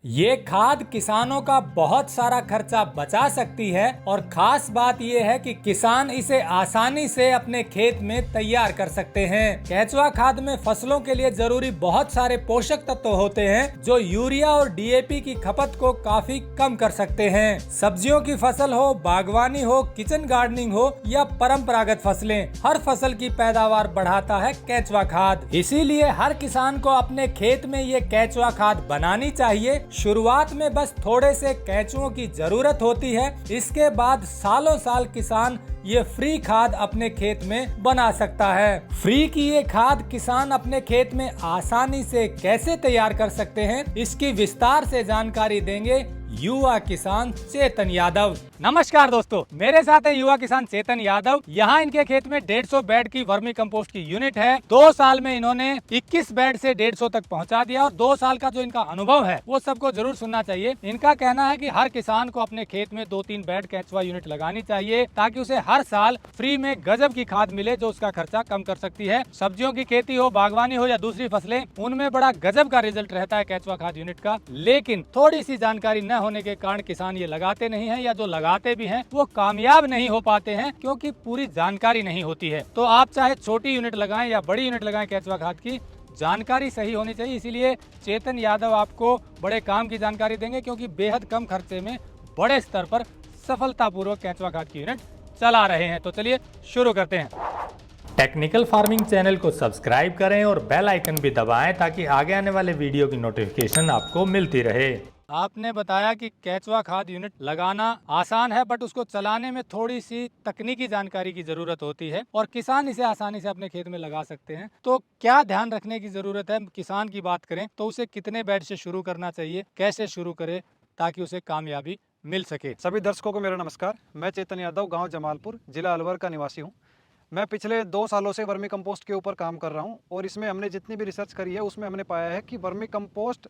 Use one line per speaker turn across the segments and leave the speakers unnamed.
ये खाद किसानों का बहुत सारा खर्चा बचा सकती है और खास बात ये है कि किसान इसे आसानी से अपने खेत में तैयार कर सकते हैं। केंचुआ खाद में फसलों के लिए जरूरी बहुत सारे पोषक तत्व होते हैं जो यूरिया और डीएपी की खपत को काफी कम कर सकते हैं। सब्जियों की फसल हो, बागवानी हो, किचन गार्डनिंग हो या परंपरागत फसलें, हर फसल की पैदावार बढ़ाता है केंचुआ खाद। इसीलिए हर किसान को अपने खेत में ये केंचुआ खाद बनानी चाहिए। शुरुआत में बस थोड़े से केंचुओं की जरूरत होती है, इसके बाद सालों साल किसान ये फ्री खाद अपने खेत में बना सकता है। फ्री की ये खाद किसान अपने खेत में आसानी से कैसे तैयार कर सकते हैं, इसकी विस्तार से जानकारी देंगे युवा किसान चेतन यादव। नमस्कार दोस्तों, मेरे साथ है युवा किसान चेतन यादव। यहाँ इनके खेत में 150 बेड की वर्मी कंपोस्ट की यूनिट है। 2 साल में इन्होंने 21 बेड से 150 तक पहुँचा दिया और 2 साल का जो इनका अनुभव है वो सबको जरूर सुनना चाहिए। इनका कहना है कि हर किसान को अपने खेत में 2-3 बेड केंचुआ यूनिट लगानी चाहिए ताकि उसे हर साल फ्री में गजब की खाद मिले जो उसका खर्चा कम कर सकती है। सब्जियों की खेती हो, बागवानी हो या दूसरी फसलें, उनमें बड़ा गजब का रिजल्ट रहता है केंचुआ खाद यूनिट का। लेकिन थोड़ी सी जानकारी न होने के कारण किसान ये लगाते नहीं हैं या जो लगाते भी हैं वो कामयाब नहीं हो पाते हैं क्योंकि पूरी जानकारी नहीं होती है। तो आप चाहे छोटी यूनिट लगाएं या बड़ी यूनिट लगाएं, केंचुआ खाद की जानकारी सही होनी चाहिए। इसीलिए चेतन यादव आपको बड़े काम की जानकारी देंगे क्योंकि बेहद कम खर्चे में बड़े स्तर पर सफलतापूर्वक केंचुआ खाद की यूनिट चला रहे हैं। तो चलिए शुरू करते हैं। टेक्निकल फार्मिंग चैनल को सब्सक्राइब करें और बेल आइकन भी दबाएं ताकि आगे आने वाले वीडियो की नोटिफिकेशन आपको मिलती रहे। आपने बताया कि केंचुआ खाद यूनिट लगाना आसान है बट उसको चलाने में थोड़ी सी तकनीकी जानकारी की जरूरत होती है और किसान इसे आसानी से अपने खेत में लगा सकते हैं। तो क्या ध्यान रखने की जरूरत है? किसान की बात करें तो उसे कितने बेड से शुरू करना चाहिए, कैसे शुरू करे ताकि उसे कामयाबी मिल सके?
सभी दर्शकों को मेरा नमस्कार। मैं चेतन यादव, गांव जमालपुर, जिला अलवर का निवासी हूं। मैं पिछले 2 सालों से वर्मी कंपोस्ट के ऊपर काम कर रहा हूं और इसमें हमने जितनी भी रिसर्च करी है उसमें हमने पाया है कि वर्मी कंपोस्ट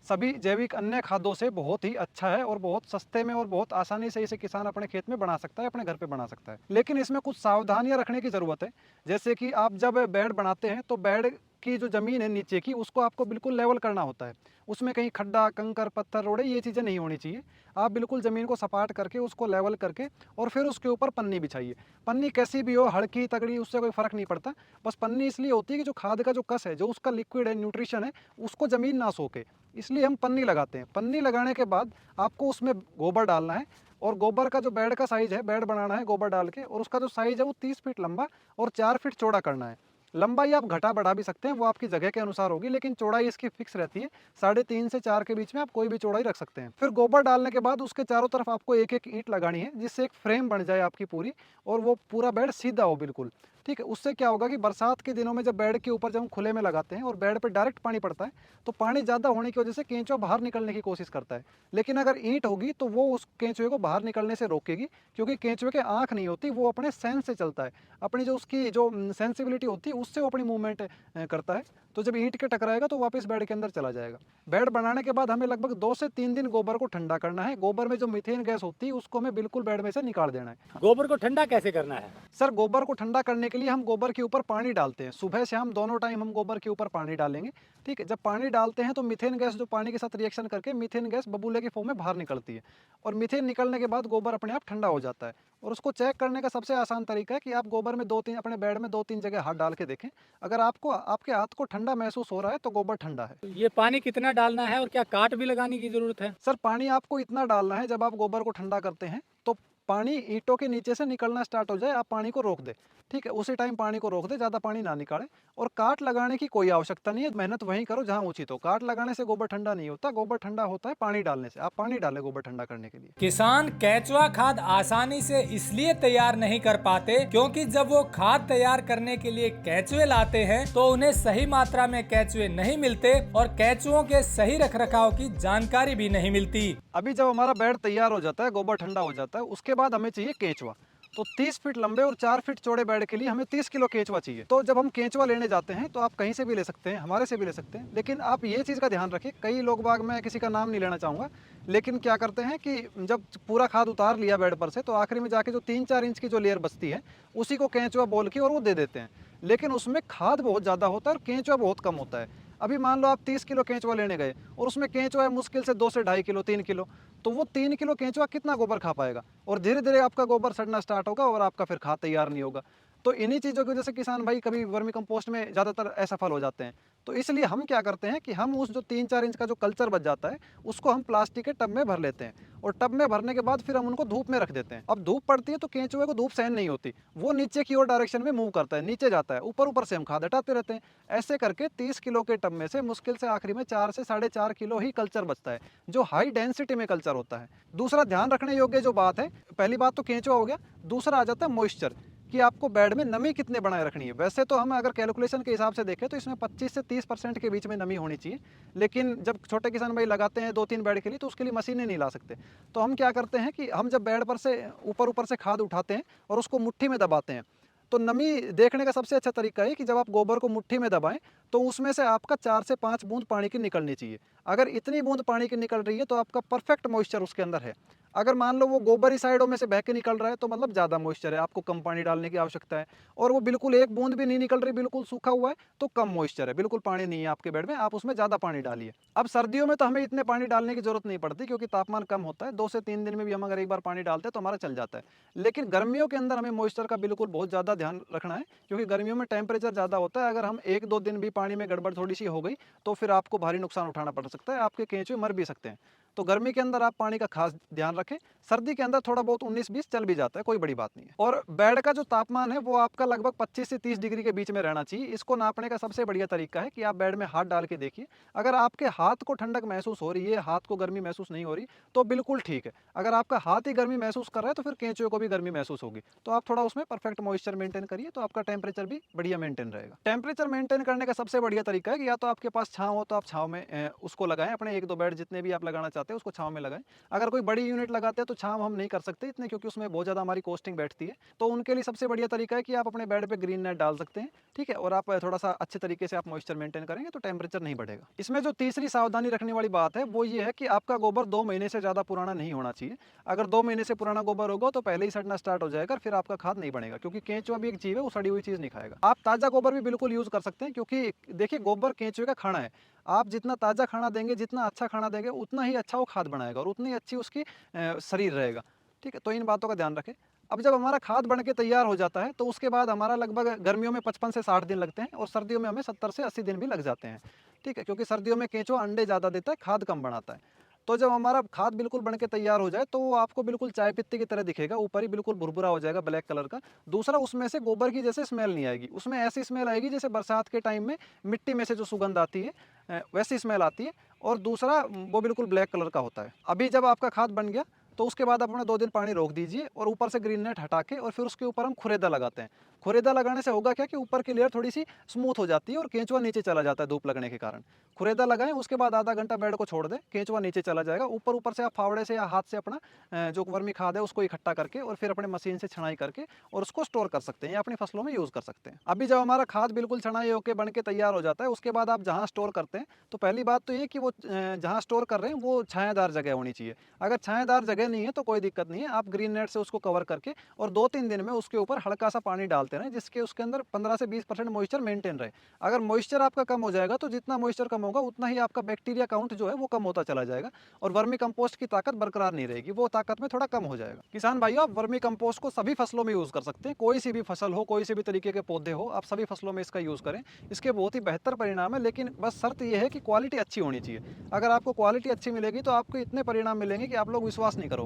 सभी जैविक अन्य खादों से बहुत ही अच्छा है और बहुत सस्ते में और बहुत आसानी से इसे किसान अपने खेत में बना सकता है, अपने घर पे बना सकता है। लेकिन इसमें कुछ सावधानियां रखने की ज़रूरत है। जैसे कि आप जब बेड बनाते हैं तो बेड की जो ज़मीन है नीचे की, उसको आपको बिल्कुल लेवल करना होता है। उसमें कहीं खड्डा, कंकर, पत्थर, रोड़े, ये चीज़ें नहीं होनी चाहिए। आप बिल्कुल ज़मीन को सपाट करके उसको लेवल करके और फिर उसके ऊपर पन्नी बिछाइए। पन्नी कैसी भी हो, हल्की तगड़ी, उससे कोई फ़र्क नहीं पड़ता। बस पन्नी इसलिए होती है कि जो खाद का जो कस है, जो उसका लिक्विड है, न्यूट्रिशन है, उसको ज़मीन ना सोखे, इसलिए हम पन्नी लगाते हैं। पन्नी लगाने के बाद आपको उसमें गोबर डालना है और गोबर का जो बेड का साइज़ है, बेड बनाना है गोबर डाल के, और उसका जो साइज़ है वो 30 फीट लंबा और 4 फीट चौड़ा करना है। लंबाई आप घटा बढ़ा भी सकते हैं, वो आपकी जगह के अनुसार होगी, लेकिन चौड़ाई इसकी फिक्स रहती है। 3.5 से 4 के बीच में आप कोई भी चौड़ाई रख सकते हैं। फिर गोबर डालने के बाद उसके चारों तरफ आपको एक एक ईंट लगानी है जिससे एक फ्रेम बन जाए आपकी पूरी, और वो पूरा बेड सीधा हो बिल्कुल। ठीक है, उससे क्या होगा कि बरसात के दिनों में जब बेड के ऊपर जब हम खुले में लगाते हैं और बेड पर डायरेक्ट पानी पड़ता है तो पानी ज़्यादा होने की वजह से केंचुआ बाहर निकलने की कोशिश करता है। लेकिन अगर ईंट होगी तो वो उस केंचुए को बाहर निकलने से रोकेगी, क्योंकि केंचुए के आँख नहीं होती, वो अपने सेंस से चलता है। अपनी जो उसकी जो सेंसिबिलिटी होती है उससे वो अपनी मूवमेंट करता है। तो जब ईंट के टकराएगा तो वापस बेड के अंदर चला जाएगा। बेड बनाने के बाद हमें लगभग 2 से 3 दिन गोबर को ठंडा करना है। गोबर में जो मीथेन गैस होती है उसको हमें बिल्कुल बेड में से निकाल देना है।
गोबर को ठंडा कैसे करना है?
सर, गोबर को ठंडा करने के लिए हम गोबर के ऊपर पानी डालते हैं। सुबह शाम दोनों टाइम हम गोबर के ऊपर पानी डालेंगे। ठीक है, जब पानी डालते हैं तो मीथेन गैस जो पानी के साथ रिएक्शन करके मीथेन गैस बबूले के फॉर्म में बाहर निकलती है और मीथेन निकलने के बाद गोबर अपने आप ठंडा हो जाता है। और उसको चेक करने का सबसे आसान तरीका है कि आप गोबर में 2-3 अपने बेड में 2-3 जगह हाथ डाल के देखें। अगर आपको आपके हाथ को ठंडा महसूस हो रहा है तो गोबर ठंडा है।
ये पानी कितना डालना है और क्या काट भी लगाने की जरूरत है?
सर, पानी आपको इतना डालना है, जब आप गोबर को ठंडा करते हैं तो पानी ईंटों के नीचे से निकलना स्टार्ट हो जाए, आप पानी को रोक दें। ठीक है, उसी टाइम पानी को रोक दें, ज़्यादा पानी ना निकालें। और काट लगाने की कोई आवश्यकता नहीं है, मेहनत वहीं करो जहाँ उचित हो। काट लगाने से गोबर ठंडा नहीं होता, गोबर ठंडा होता है पानी डालने से। आप पानी डालें गोबर ठंडा करने के लिए।
किसान केंचुआ खाद आसानी से इसलिए तैयार नहीं कर पाते क्योंकि जब वो खाद तैयार करने के लिए केंचुए लाते हैं तो उन्हें सही मात्रा में केंचुए नहीं मिलते और केंचुओं के सही रखरखाव की जानकारी भी नहीं मिलती।
अभी जब हमारा बेड तैयार हो जाता है, गोबर ठंडा हो जाता है, उसके बाद हमें चाहिए केंचुआ। तो 30 फीट लंबे और 4 फीट चौड़े बेड के लिए हमें 30 किलो केंचुआ चाहिए। तो जब हम केंचुआ लेने जाते हैं तो आप कहीं से भी ले सकते हैं, हमारे से भी ले सकते हैं। लेकिन आप ये चीज़ का ध्यान रखें, कई लोग बाग, मैं किसी का नाम नहीं लेना चाहूँगा, लेकिन क्या करते हैं कि जब पूरा खाद उतार लिया बेड पर से तो आखिरी में जाके जो 3-4 इंच की जो लेयर बचती है उसी को केंचुआ बोल के और वो दे देते हैं। लेकिन उसमें खाद बहुत ज़्यादा होता है और केंचुआ बहुत कम होता है। अभी मान लो आप 30 किलो केंचुआ लेने गए और उसमें केंचुआ है मुश्किल से 2 से 2.5 किलो 3 किलो, तो वो 3 किलो केंचुआ कितना गोबर खा पाएगा, और धीरे धीरे आपका गोबर सड़ना स्टार्ट होगा और आपका फिर खाद तैयार नहीं होगा। तो इन्हीं चीज़ों की वजह से किसान भाई कभी वर्मी कंपोस्ट में ज़्यादातर असफल हो जाते हैं। तो इसलिए हम क्या करते हैं कि हम उस जो 3-4 इंच का जो कल्चर बच जाता है उसको हम प्लास्टिक के टब में भर लेते हैं, और टब में भरने के बाद फिर हम उनको धूप में रख देते हैं। अब धूप पड़ती है तो केंचुए को धूप सहन नहीं होती, वो नीचे की ओर डायरेक्शन में मूव करता है, नीचे जाता है, ऊपर ऊपर से हम खाद हटाते रहते हैं। ऐसे करके 30 किलो के टब में से मुश्किल से आखिरी में 4 से 4.5 किलो ही कल्चर बचता है, जो हाई डेंसिटी में कल्चर होता है। दूसरा ध्यान रखने योग्य जो बात है, पहली बात तो केंचुआ हो गया, दूसरा आ जाता है मॉइस्चर, कि आपको बेड में नमी कितने बनाए रखनी है। वैसे तो हम अगर कैलकुलेशन के हिसाब से देखें तो इसमें 25 से 30% के बीच में नमी होनी चाहिए, लेकिन जब छोटे किसान भाई लगाते हैं 2-3 बेड के लिए तो उसके लिए मशीनें नहीं ला सकते। तो हम क्या करते हैं कि हम जब बेड पर से ऊपर ऊपर से खाद उठाते हैं और उसको मुट्ठी में दबाते हैं, तो नमी देखने का सबसे अच्छा तरीका है कि जब आप गोबर को मुट्ठी में दबाएं तो उसमें से आपका 4 से 5 बूंद पानी की निकलनी चाहिए। अगर इतनी बूंद पानी की निकल रही है तो आपका परफेक्ट मॉइस्चर उसके अंदर है। अगर मान लो वो गोबर ही साइडों में से बह के निकल रहा है तो मतलब ज़्यादा मॉइस्चर है, आपको कम पानी डालने की आवश्यकता है। और वो बिल्कुल एक बूंद भी नहीं निकल रही, बिल्कुल सूखा हुआ है, तो कम मॉइस्चर है, बिल्कुल पानी नहीं है आपके बेड में, आप उसमें ज़्यादा पानी डालिए। अब सर्दियों में तो हमें इतने पानी डालने की जरूरत नहीं पड़ती क्योंकि तापमान कम होता है, 2 से 3 दिन में भी हम अगर एक बार पानी डालते हैं तो हमारा चल जाता है। लेकिन गर्मियों के अंदर हमें मॉइस्चर का बिल्कुल बहुत ज़्यादा ध्यान रखना है, क्योंकि गर्मियों में टेम्परेचर ज़्यादा होता है। अगर हम 1-2 दिन भी पानी में गड़बड़ थोड़ी सी हो गई तो फिर आपको भारी नुकसान उठाना पड़ सकता है, आपके केंचुए मर भी सकते हैं। तो गर्मी के अंदर आप पानी का खास ध्यान रखें, सर्दी के अंदर थोड़ा बहुत 19-20 चल भी जाता है, कोई बड़ी बात नहीं है। और बेड का जो तापमान है वो आपका लगभग 25 से 30 डिग्री के बीच में रहना चाहिए। इसको नापने का सबसे बढ़िया तरीका है कि आप बेड में हाथ डाल के देखिए, अगर आपके हाथ को ठंडक महसूस हो रही है, हाथ को गर्मी महसूस नहीं हो रही, तो बिल्कुल ठीक है। अगर आपका हाथ ही गर्मी महसूस कर रहा है तो फिर केंचुए को भी गर्मी महसूस होगी। तो आप थोड़ा उसमें परफेक्ट मॉइस्चर मेंटेन करिए तो आपका टेम्परेचर भी बढ़िया मेंटेन रहेगा। टेम्परेचर मेंटेन करने का सबसे बढ़िया तरीका है कि या तो आपके पास छांव हो तो आप छांव में उसको लगाएं, अपने 1-2 बेड जितने भी आप लगाना चाहते हैं उसको छांव में लगाएं। अगर कोई बड़ी यूनिट लगाते हैं तो छांव हम नहीं कर सकते इतने, क्योंकि उसमें बहुत ज़्यादा हमारी कॉस्टिंग बैठती है। तो उनके लिए सबसे बढ़िया तरीका है कि आप अपने बेड पे ग्रीन नेट डाल सकते हैं, ठीक है, और आप थोड़ा सा अच्छे तरीके से आप मॉइस्चर मेंटेन करेंगे तो टेम्परेचर नहीं बढ़ेगा। इसमें जो तीसरी सावधानी रखने वाली बात है वो ये है कि आपका गोबर 2 महीने से ज़्यादा पुराना नहीं होना चाहिए। अगर 2 महीने से पुराना गोबर होगा तो पहले ही सड़ना स्टार्ट हो जाएगा, फिर आपका खाद नहीं बनेगा, क्योंकि केंचुआ भी एक जीव है, वो सड़ी हुई चीज़ नहीं खाएगा। आप ताज़ा गोबर भी बिल्कुल यूज़ कर सकते हैं, क्योंकि देखिए गोबर केंचुए का खाना है। आप जितना ताज़ा खाना देंगे, जितना अच्छा खाना देंगे, उतना ही अच्छा वो खाद बनाएगा और उतनी अच्छी उसकी शरीर रहेगा, ठीक है। तो इन बातों का ध्यान रखें। अब जब हमारा खाद बन के तैयार हो जाता है तो उसके बाद हमारा लगभग गर्मियों में 55 से 60 दिन लगते हैं और सर्दियों में हमें 70 से 80 दिन भी लग जाते हैं, ठीक है, क्योंकि सर्दियों में केंचुआ अंडे ज़्यादा देता है, खाद कम बनाता है। तो जब हमारा खाद बिल्कुल बन के तैयार हो जाए तो वो आपको बिल्कुल चाय पत्ती की तरह दिखेगा, ऊपर ही बिल्कुल भुरभुरा हो जाएगा ब्लैक कलर का। दूसरा, उसमें से गोबर की जैसे स्मेल नहीं आएगी, उसमें ऐसी स्मेल आएगी जैसे बरसात के टाइम में मिट्टी में से जो सुगंध आती है, वैसी स्मेल आती है। और दूसरा, वो बिल्कुल ब्लैक कलर का होता है। अभी जब आपका खाद बन गया तो उसके बाद अपने 2 दिन पानी रोक दीजिए और ऊपर से ग्रीन नेट हटा के और फिर उसके ऊपर हम खुरेदा लगाते हैं। खुरेदा लगाने से होगा क्या कि ऊपर की लेयर थोड़ी सी स्मूथ हो जाती है और केंचुआ नीचे चला जाता है धूप लगने के कारण। खुरेदा लगाएं, उसके बाद आधा घंटा बेड को छोड़ दें, केंचुआ नीचे चला जाएगा। ऊपर ऊपर से आप फावड़े से या हाथ से अपना जो वर्मी खाद है उसको इकट्ठा करके और फिर अपने मशीन से छनाई करके और उसको स्टोर कर सकते हैं या अपनी फसलों में यूज़ कर सकते हैं। अभी जब हमारा खाद बिल्कुल छनाई होकर बन के तैयार हो जाता है, उसके बाद आप जहाँ स्टोर करते हैं तो पहली बात तो ये कि वो जहाँ स्टोर कर रहे हैं वो छायादार जगह होनी चाहिए। अगर छायादार जगह नहीं है तो कोई दिक्कत नहीं है, आप ग्रीन नेट से उसको कवर करके और 2-3 दिन में उसके ऊपर हल्का सा पानी डालते रहें, जिसके उसके अंदर 15 से 20% मॉइस्चर मेंटेन रहे। अगर मॉइस्चर आपका कम हो जाएगा तो जितना मॉइस्चर कम होगा उतना ही आपका बैक्टीरिया काउंट जो है वो कम होता चला जाएगा और वर्मी कंपोस्ट की ताकत बरकरार नहीं रहेगी, वो ताकत में थोड़ा कम हो जाएगा। किसान भाइयों, आप वर्मी कंपोस्ट को सभी फसलों में यूज़ कर सकते हैं, कोई सी भी फसल हो, कोई सी भी तरीके के पौधे हो, आप सभी फसलों में इसका यूज़ करें। इसके बहुत ही बेहतर परिणाम है, लेकिन बस शर्त यह है कि क्वालिटी अच्छी होनी चाहिए। अगर आपको क्वालिटी अच्छी मिलेगी तो आपको इतने परिणाम मिलेंगे कि आप लोग विश्वास नहीं करोगे।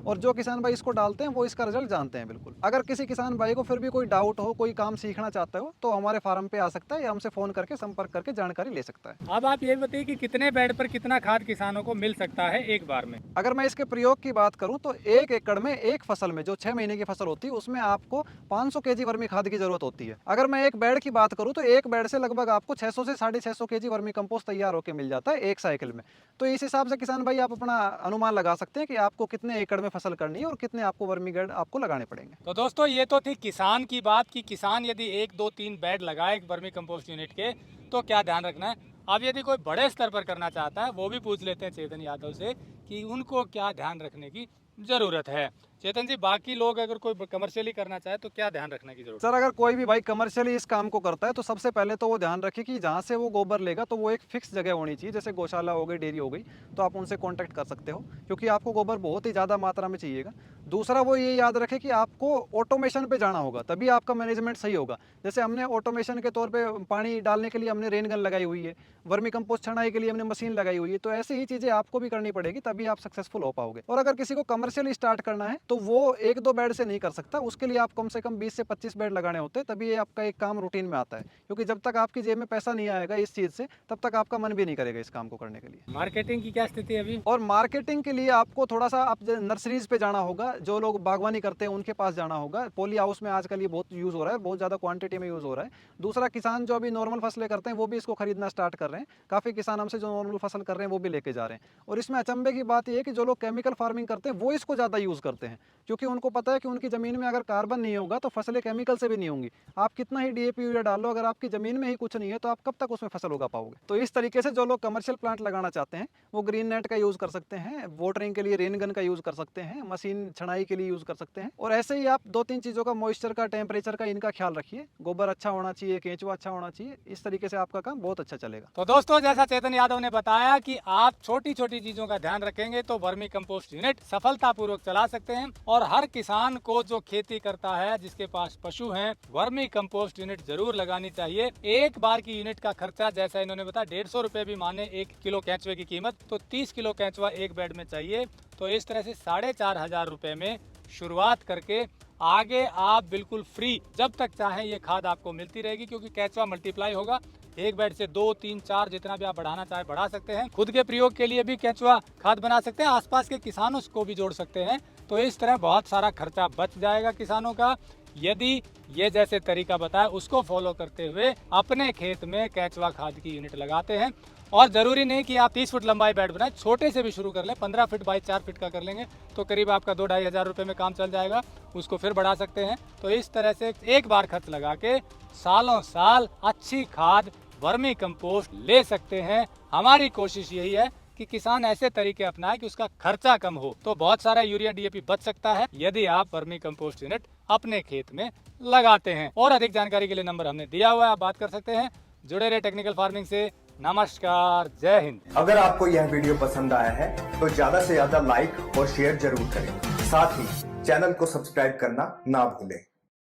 और जो किसान भाई इसको डालते हैं वो इसका रिजल्ट जानते हैं बिल्कुल। अगर किसी किसान भाई को फिर भी कोई डाउट हो, कोई काम सीखना चाहता हो, तो हमारे फार्म पे आ सकता है या हमसे फ़ोन करके संपर्क करके जानकारी ले सकता है।
अब आप ये बताइए कि कितने बेड पर कितना खाद किसानों को मिल सकता है एक बार में?
अगर मैं इसके प्रयोग की बात करूं तो 1 एकड़ में एक फसल में जो 6 महीने की फसल होती है उसमें आपको 500 केजी वर्मी खाद की जरूरत होती है। अगर मैं एक बेड की बात करूं तो एक बेड से लगभग आपको 600 से 650 केजी वर्मी कंपोस्ट तैयार होकर मिल जाता है एक साइकिल में। तो इस हिसाब से किसान भाई आप अपना अनुमान लगा सकते हैं कि आपको कितने एकड़ में फसल करनी है और कितने आपको वर्मी गेड आपको लगाने पड़ेंगे।
तो दोस्तों, ये तो थी किसान की बात कि किसान यदि 1, 2, 3 बेड लगाए वर्मी कंपोस्ट यूनिट के तो क्या ध्यान रखना है। अब यदि कोई बड़े स्तर पर करना चाहता है वो भी पूछ लेते हैं चेतन यादव से कि उनको क्या ध्यान रखने की जरूरत है। चेतन जी, बाकी लोग अगर कोई कमर्शियली करना चाहे तो क्या ध्यान रखने की जरूरत
सर अगर कोई भी भाई कमर्शियली इस काम को करता है तो सबसे पहले तो वो ध्यान रखे कि जहाँ से वो गोबर लेगा तो वो एक फिक्स जगह होनी चाहिए, जैसे गौशाला हो गई, डेयरी हो गई, तो आप उनसे कांटेक्ट कर सकते हो क्योंकि आपको गोबर बहुत ही ज़्यादा मात्रा में चाहिएगा। दूसरा वो ये याद रखे कि आपको ऑटोमेशन पे जाना होगा, तभी आपका मैनेजमेंट सही होगा। जैसे हमने ऑटोमेशन के तौर पे पानी डालने के लिए हमने रेन गन लगाई हुई है, वर्मी कंपोस्ट छनाई के लिए हमने मशीन लगाई हुई है, तो ऐसी ही चीज़ें आपको भी करनी पड़ेगी, तभी आप सक्सेसफुल हो पाओगे। और अगर किसी को कमर्शियली स्टार्ट करना है तो वो 1-2 बेड से नहीं कर सकता, उसके लिए आप कम से कम 20 से 25 बेड लगाने होते हैं, तभी ये आपका एक काम रूटीन में आता है। क्योंकि जब तक आपकी जेब में पैसा नहीं आएगा इस चीज़ से, तब तक आपका मन भी नहीं करेगा इस काम को करने के लिए।
मार्केटिंग की क्या स्थिति है अभी?
और मार्केटिंग के लिए आपको थोड़ा सा आप नर्सरीज पे जाना होगा, जो लोग बागवानी करते हैं उनके पास जाना होगा। पॉली हाउस में आजकल ये बहुत यूज़ हो रहा है, बहुत ज़्यादा क्वांटिटी में यूज़ हो रहा है। दूसरा, किसान जो अभी नॉर्मल फसलें करते हैं वो भी इसको खरीदना स्टार्ट कर रहे हैं। काफ़ी किसान हमसे जो नॉर्मल फसल कर रहे हैं वो भी लेके जा रहे हैं। और इसमें अचंभे की बात यह है कि जो लोग केमिकल फार्मिंग करते हैं वो इसको ज़्यादा यूज़ करते हैं, क्योंकि उनको पता है कि उनकी ज़मीन में अगर कार्बन नहीं होगा तो फसलें केमिकल से भी नहीं होंगी। आप कितना ही डीएपी यूरिया डाल लो, अगर आपकी ज़मीन में ही कुछ नहीं है तो आप कब तक उसमें फसल उगा पाओगे। तो इस तरीके से जो लोग कमर्शियल प्लांट लगाना चाहते हैं वो ग्रीन नेट का यूज़ कर सकते हैं, वाटरिंग के लिए रेन गन का यूज़ कर सकते हैं, मशीन छनाई के लिए यूज़ कर सकते हैं। और ऐसे ही आप 2-3 चीज़ों का, मॉइस्चर का, टेम्परेचर का, इनका ख्याल रखिए। गोबर अच्छा होना चाहिए, केंचुआ अच्छा होना चाहिए, इस तरीके से आपका काम बहुत अच्छा चलेगा।
तो दोस्तों, जैसा चेतन यादव ने बताया कि आप छोटी छोटी चीजों का ध्यान रखेंगे तो वर्मी कंपोस्ट यूनिट सफलतापूर्वक चला सकते हैं। और हर किसान को जो खेती करता है, जिसके पास पशु हैं, वर्मी कंपोस्ट यूनिट जरूर लगानी चाहिए। एक बार की यूनिट का खर्चा, जैसा इन्होंने बताया, 150 रुपए भी माने 1 किलो केंचुए की कीमत, तो 30 किलो केंचुआ एक बेड में चाहिए। तो इस तरह से 4500 रुपए में शुरुआत करके आगे आप बिल्कुल फ्री जब तक चाहें ये खाद आपको मिलती रहेगी, क्योंकि केंचुआ मल्टीप्लाई होगा। एक बेड से 2, 3, 4 जितना भी आप बढ़ाना चाहे बढ़ा सकते हैं। खुद के प्रयोग के लिए भी केंचुआ खाद बना सकते हैं, आसपास के किसानों को भी जोड़ सकते हैं। तो इस तरह बहुत सारा खर्चा बच जाएगा किसानों का, यदि ये जैसे तरीका बताया उसको फॉलो करते हुए अपने खेत में केंचुआ खाद की यूनिट लगाते हैं। और जरूरी नहीं कि आप 30 फुट लंबाई बेड बनाए, छोटे से भी शुरू कर लें। 15 फीट बाई 4 फीट का कर लेंगे तो करीब आपका 2-2.5 हज़ार रुपये में काम चल जाएगा। उसको फिर बढ़ा सकते हैं। तो इस तरह से एक बार खर्च लगा के सालों साल अच्छी खाद, वर्मी कंपोस्ट ले सकते हैं। हमारी कोशिश यही है कि किसान ऐसे तरीके अपनाए कि उसका खर्चा कम हो, तो बहुत सारा यूरिया डीएपी बच सकता है यदि आप वर्मी कंपोस्ट यूनिट अपने खेत में लगाते हैं। और अधिक जानकारी के लिए नंबर हमने दिया हुआ है, आप बात कर सकते हैं। जुड़े रहे टेक्निकल फार्मिंग से। नमस्कार, जय हिंद।
अगर आपको यह वीडियो पसंद आया है तो ज्यादा से ज्यादा लाइक और शेयर जरूर करें। साथ ही चैनल को सब्सक्राइब करना ना भूलें।